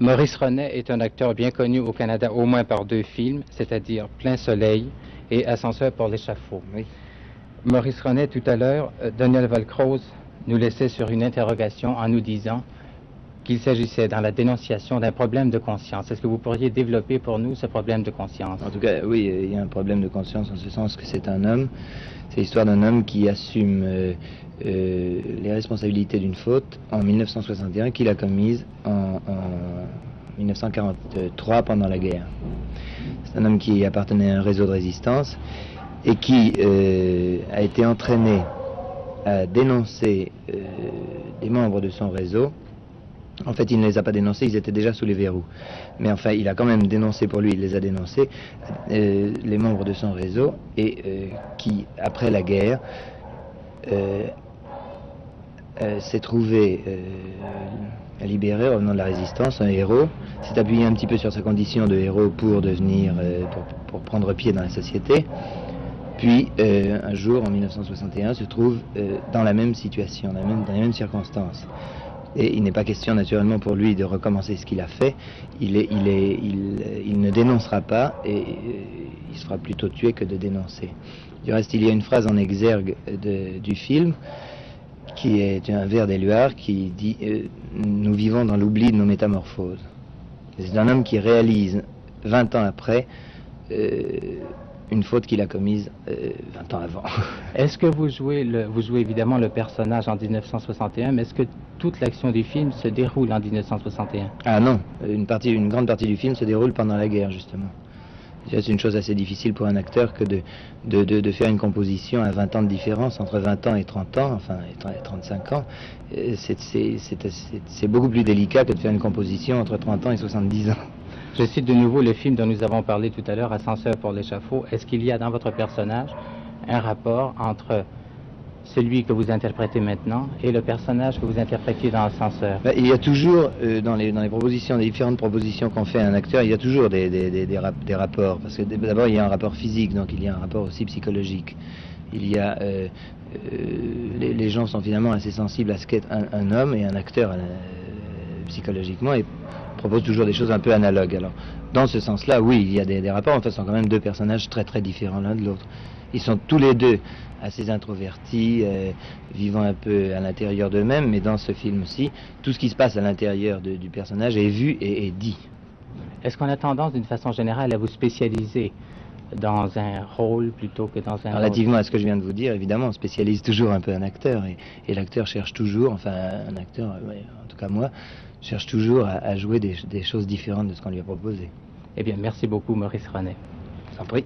Maurice Renet est un acteur bien connu au Canada au moins par 2 films, c'est-à-dire Plein Soleil et Ascenseur pour l'échafaud. Oui. Maurice Renet, tout à l'heure, Daniel Valcroze nous laissait sur une interrogation en nous disant qu'il s'agissait dans la dénonciation d'un problème de conscience. Est-ce que vous pourriez développer pour nous ce problème de conscience? En tout cas, oui, il y a un problème de conscience en ce sens que c'est un homme. C'est l'histoire d'un homme qui assume les responsabilités d'une faute en 1961 qu'il a commise en 1943 pendant la guerre. C'est un homme qui appartenait à un réseau de résistance et qui a été entraîné à dénoncer des membres de son réseau. En fait, il ne les a pas dénoncés, ils étaient déjà sous les verrous. Mais enfin, il a quand même dénoncé pour lui, il les a dénoncés, les membres de son réseau, et qui, après la guerre, s'est trouvé libéré au nom de la résistance, un héros, s'est appuyé un petit peu sur sa condition de héros pour devenir, pour prendre pied dans la société. Puis, un jour, en 1961, se trouve dans la même situation, dans les mêmes circonstances. Et il n'est pas question naturellement pour lui de recommencer ce qu'il a fait. Il ne dénoncera pas et il se fera plutôt tuer que de dénoncer. Du reste, il y a une phrase en exergue du film qui est un vers d'Éluard qui dit nous vivons dans l'oubli de nos métamorphoses. C'est un homme qui réalise 20 ans après une faute qu'il a commise 20 ans avant. Est-ce que vous jouez évidemment le personnage en 1961, mais est-ce que toute l'action du film se déroule en 1961? Ah non, une grande partie du film se déroule pendant la guerre, justement. C'est une chose assez difficile pour un acteur que de faire une composition à 20 ans de différence, entre 20 ans et 30 ans, enfin, et 35 ans. C'est beaucoup plus délicat que de faire une composition entre 30 ans et 70 ans. Je cite de nouveau le film dont nous avons parlé tout à l'heure, Ascenseur pour l'échafaud. Est-ce qu'il y a dans votre personnage un rapport entre celui que vous interprétez maintenant et le personnage que vous interprétiez dans Ascenseur? Il y a toujours, dans les propositions, les différentes propositions qu'on fait à un acteur, il y a toujours des rapports. Parce que d'abord, il y a un rapport physique, donc il y a un rapport aussi psychologique. Il y a... les gens sont finalement assez sensibles à ce qu'est un homme et un acteur psychologiquement, et propose toujours des choses un peu analogues. Alors, dans ce sens-là, oui, il y a des rapports. En fait, ce sont quand même 2 personnages très très différents l'un de l'autre. Ils sont tous les 2 assez introvertis, vivant un peu à l'intérieur d'eux-mêmes, mais dans ce film-ci, tout ce qui se passe à l'intérieur du personnage est vu et est dit. Est-ce qu'on a tendance, d'une façon générale, à vous spécialiser dans un rôle plutôt que dans un Relativement autre? à ce que je viens de vous dire, évidemment, on spécialise toujours un peu un acteur, et l'acteur cherche toujours, enfin un acteur, en tout cas moi, cherche toujours à jouer des choses différentes de ce qu'on lui a proposé. Eh bien, merci beaucoup, Maurice Renet. Je vous en prie.